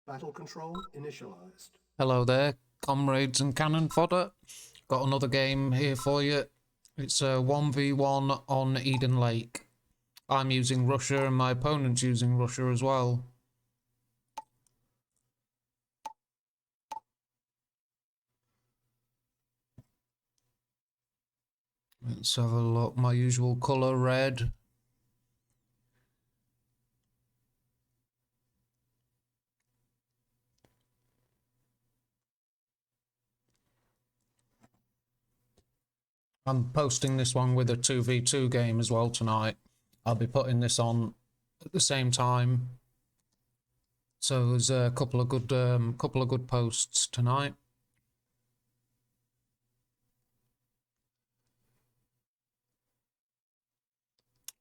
Battle control initialized. Hello there, comrades and cannon fodder. Got another game here for you. It's a 1v1 on Eden Lake. I'm using Russia and my opponent's using Russia as well. Let's have a look. My usual colour, red. I'm posting this one with a 2v2 game as well tonight. I'll be putting this on at the same time. So there's a couple of good posts tonight.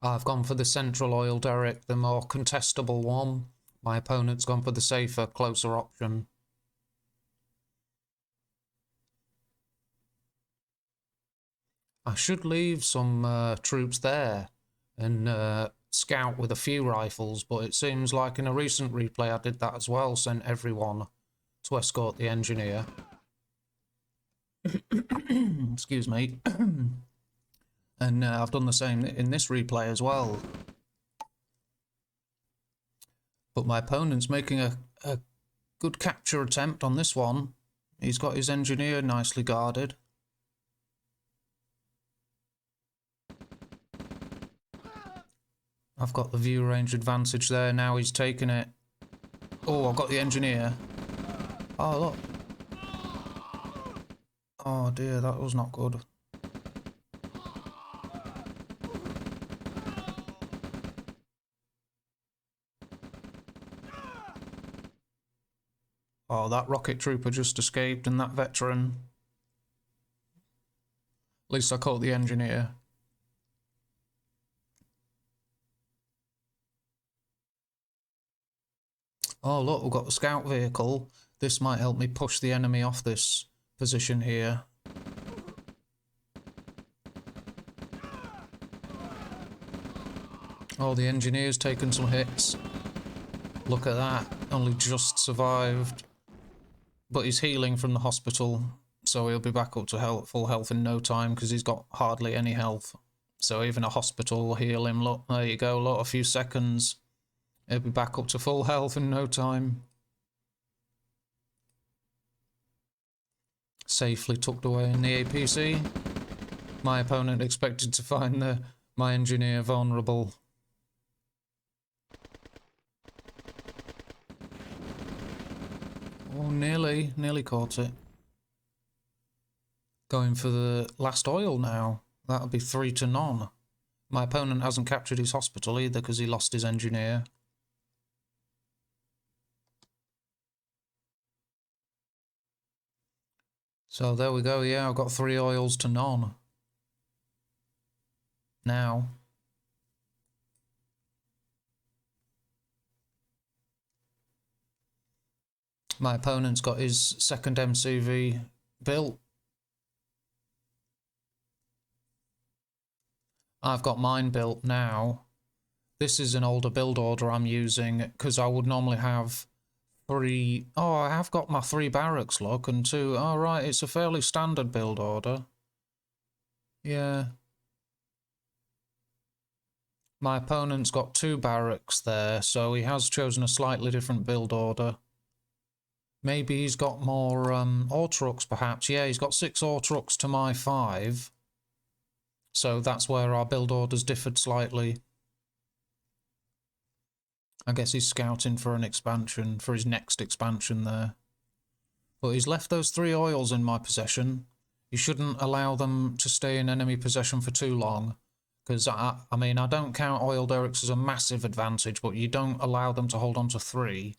I've gone for the central oil derrick, the more contestable one. My opponent's gone for the safer, closer option. I should leave some troops there and scout with a few rifles, but it seems like in a recent replay I did that as well, sent everyone to escort the engineer. Excuse me. And I've done the same in this replay as well. But my opponent's making a good capture attempt on this one. He's got his engineer nicely guarded. I've got the view range advantage there, now he's taken it. Oh, I've got the engineer. Oh, look. Oh dear, that was not good. Oh, that rocket trooper just escaped and that veteran. At least I caught the engineer. Oh look, we've got the scout vehicle. This might help me push the enemy off this position here. Oh, the engineer's taken some hits. Look at that, only just survived. But he's healing from the hospital, so he'll be back up to full health in no time because he's got hardly any health. So even a hospital will heal him. Look, there you go, look, a few seconds. He'll be back up to full health in no time. Safely tucked away in the APC. My opponent expected to find my engineer vulnerable. Oh, nearly caught it. Going for the last oil now. That'll be 3-0. My opponent hasn't captured his hospital either because he lost his engineer. So there we go, yeah, I've got 3 oils to none. Now. My opponent's got his second MCV built. I've got mine built now. This is an older build order I'm using because I would normally have 3... Oh, I have got my 3 barracks, look, and 2... Oh, right, it's a fairly standard build order. Yeah. My opponent's got 2 barracks there, so he has chosen a slightly different build order. Maybe he's got more ore trucks, perhaps. Yeah, he's got 6 ore trucks to my 5. So that's where our build orders differed slightly. I guess he's scouting for an expansion, for his next expansion there. But he's left those 3 oils in my possession. You shouldn't allow them to stay in enemy possession for too long. Because, I mean, I don't count oil derricks as a massive advantage, but you don't allow them to hold on to 3,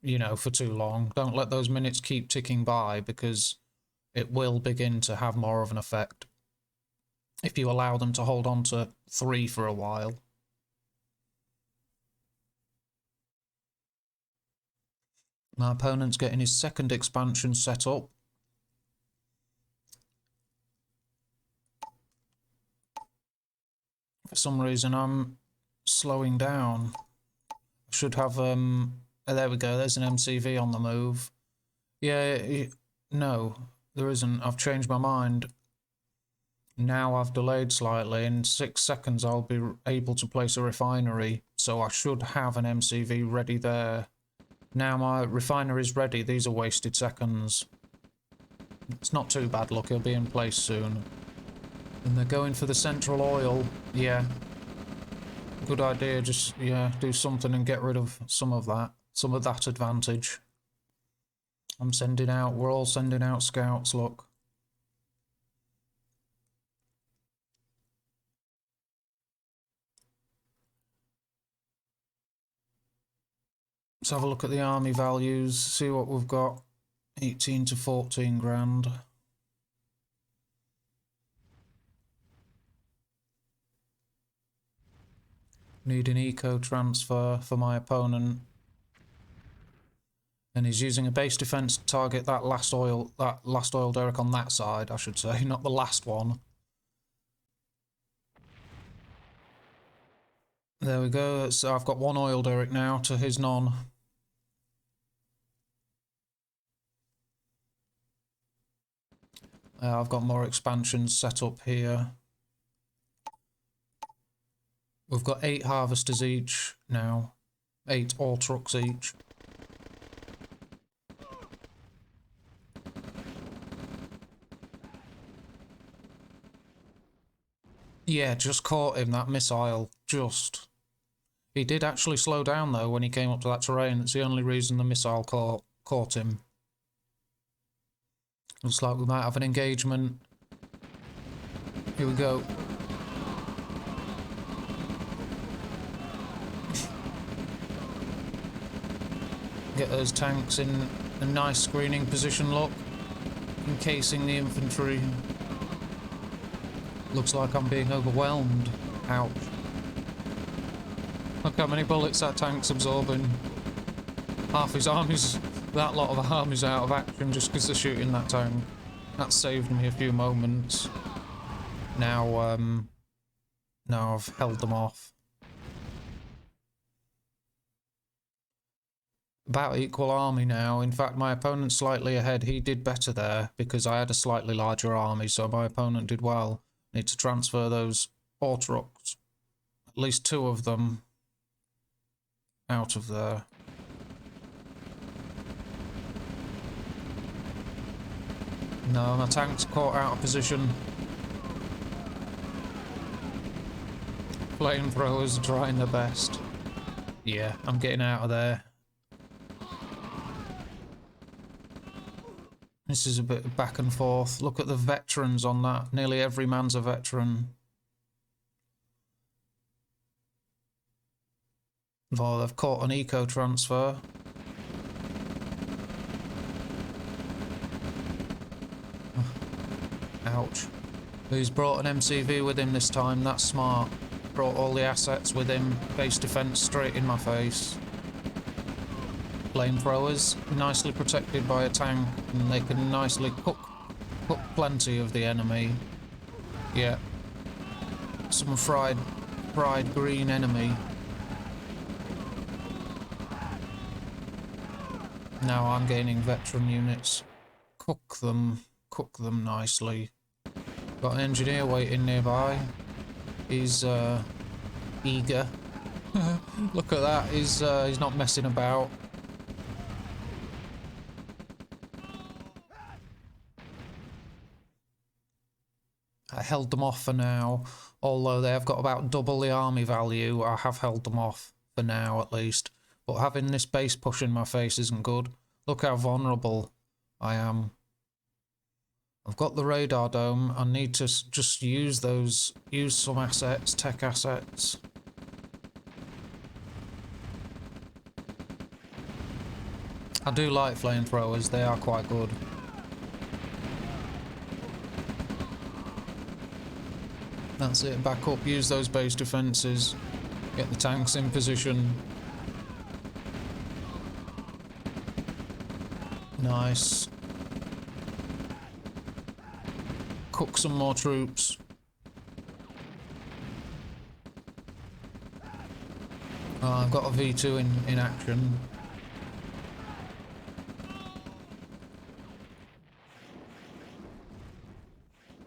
you know, for too long. Don't let those minutes keep ticking by, because it will begin to have more of an effect if you allow them to hold on to 3 for a while. My opponent's getting his second expansion set up. For some reason I'm slowing down. I should have there we go, there's an MCV on the move. Yeah, no, there isn't. I've changed my mind. Now I've delayed slightly. In 6 seconds I'll be able to place a refinery, so I should have an MCV ready there. Now my refinery's ready, these are wasted seconds. It's not too bad, look, he'll be in place soon. And they're going for the central oil. Yeah. Good idea, just, yeah, do something and get rid of some of that advantage. We're all sending out scouts, look. Let's have a look at the army values, see what we've got. 18 to 14 grand. Need an eco transfer for my opponent. And he's using a base defense to target that last oil derrick on that side, I should say, not the last one. There we go. So I've got one oil derrick now to his none. I've got more expansions set up here. We've got 8 harvesters each now. 8 ore trucks each. Yeah, just caught him, that missile. Just. He did actually slow down though when he came up to that terrain. It's the only reason the missile caught him. Looks like we might have an engagement. Here we go. Get those tanks in a nice screening position, look. Encasing the infantry. Looks like I'm being overwhelmed. Ouch. Look how many bullets that tank's absorbing. Half his army's... That lot of army's out of action just because they're shooting that tank. That saved me a few moments. Now I've held them off. About equal army now. In fact, my opponent's slightly ahead. He did better there because I had a slightly larger army, so my opponent did well. Need to transfer those ore trucks. At least 2 of them out of there. No, my tank's caught out of position. Flamethrowers are trying their best. Yeah, I'm getting out of there. This is a bit back and forth. Look at the veterans on that. Nearly every man's a veteran. Oh, they've caught an eco transfer. Ouch. He's brought an MCV with him this time, that's smart. Brought all the assets with him, base defense straight in my face. Flamethrowers, nicely protected by a tank, and they can nicely cook plenty of the enemy. Yeah. Some fried green enemy. Now I'm gaining veteran units. Cook them nicely. Got an engineer waiting nearby. He's eager. Look at that. He's not messing about. I held them off for now. Although they have got about double the army value, I have held them off for now at least. But having this base push in my face isn't good. Look how vulnerable I am. I've got the radar dome. I need to just use some assets, tech assets. I do like flamethrowers, they are quite good. That's it, back up, use those base defences. Get the tanks in position. Nice. Cook some more troops. Oh, I've got a V2 in action.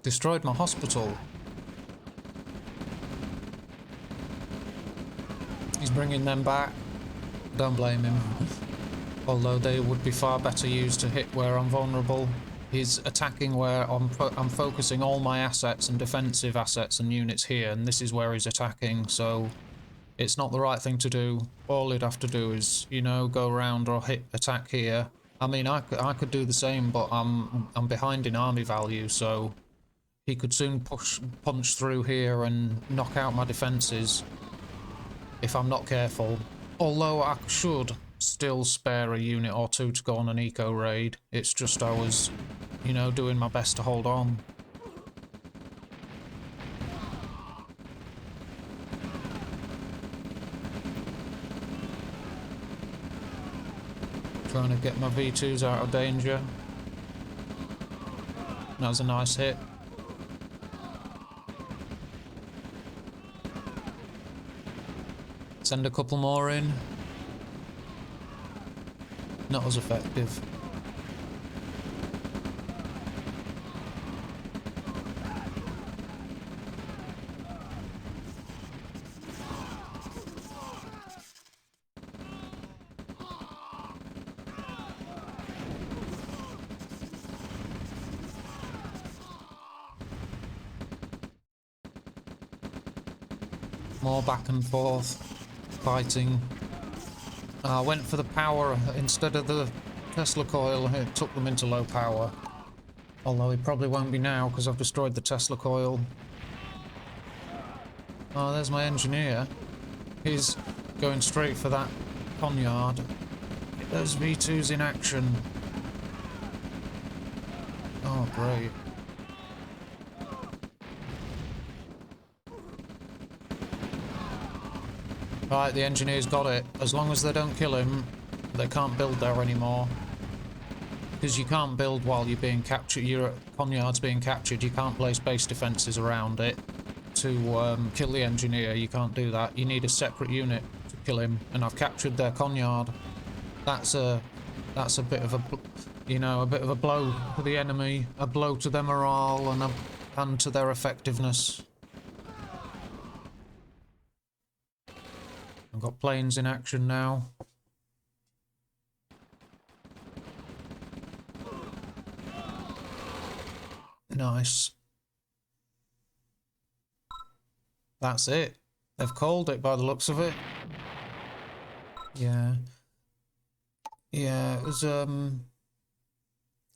Destroyed my hospital. He's bringing them back. Don't blame him. Although they would be far better used to hit where I'm vulnerable. He's attacking where I'm focusing all my assets and defensive assets and units here, and this is where he's attacking, so it's not the right thing to do. All he'd have to do is, you know, go around or attack here. I mean, I could do the same, but I'm behind in army value, so he could soon punch through here and knock out my defences if I'm not careful. Although I should still spare a unit or two to go on an eco raid. It's just I was, you know, doing my best to hold on. Trying to get my V2s out of danger. That was a nice hit. Send a couple more in. Not as effective. More back and forth fighting. I went for the power instead of the Tesla coil. It took them into low power. Although it probably won't be now because I've destroyed the Tesla coil. Oh, there's my engineer. He's going straight for that poniard. There's V2s in action. Oh, great. Right, the engineer's got it. As long as they don't kill him, they can't build there anymore. Because you can't build while you're being captured. Your poniard's being captured. You can't place base defences around it to kill the engineer. You can't do that. You need a separate unit to kill him. And I've captured their poniard. That's a bit of a, you know, a bit of a blow to the enemy, a blow to their morale, and to their effectiveness. I've got planes in action now. Nice. That's it. They've called it by the looks of it. Yeah. Yeah, it was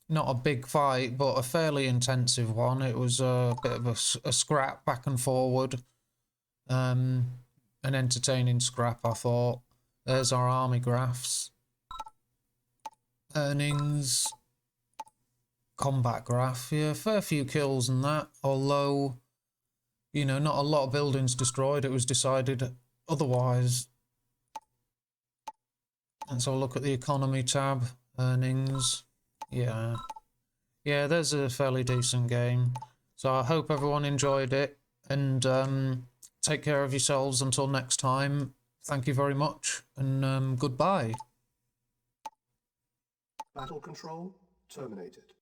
not a big fight, but a fairly intensive one. It was a bit of a scrap back and forward. An entertaining scrap, I thought. There's our army graphs. Earnings. Combat graph. Yeah, fair few kills and that. Although, you know, not a lot of buildings destroyed. It was decided otherwise. Let's have a look at the economy tab. Earnings. Yeah. Yeah, there's a fairly decent game. So I hope everyone enjoyed it. And take care of yourselves until next time. Thank you very much, and goodbye. Battle control terminated.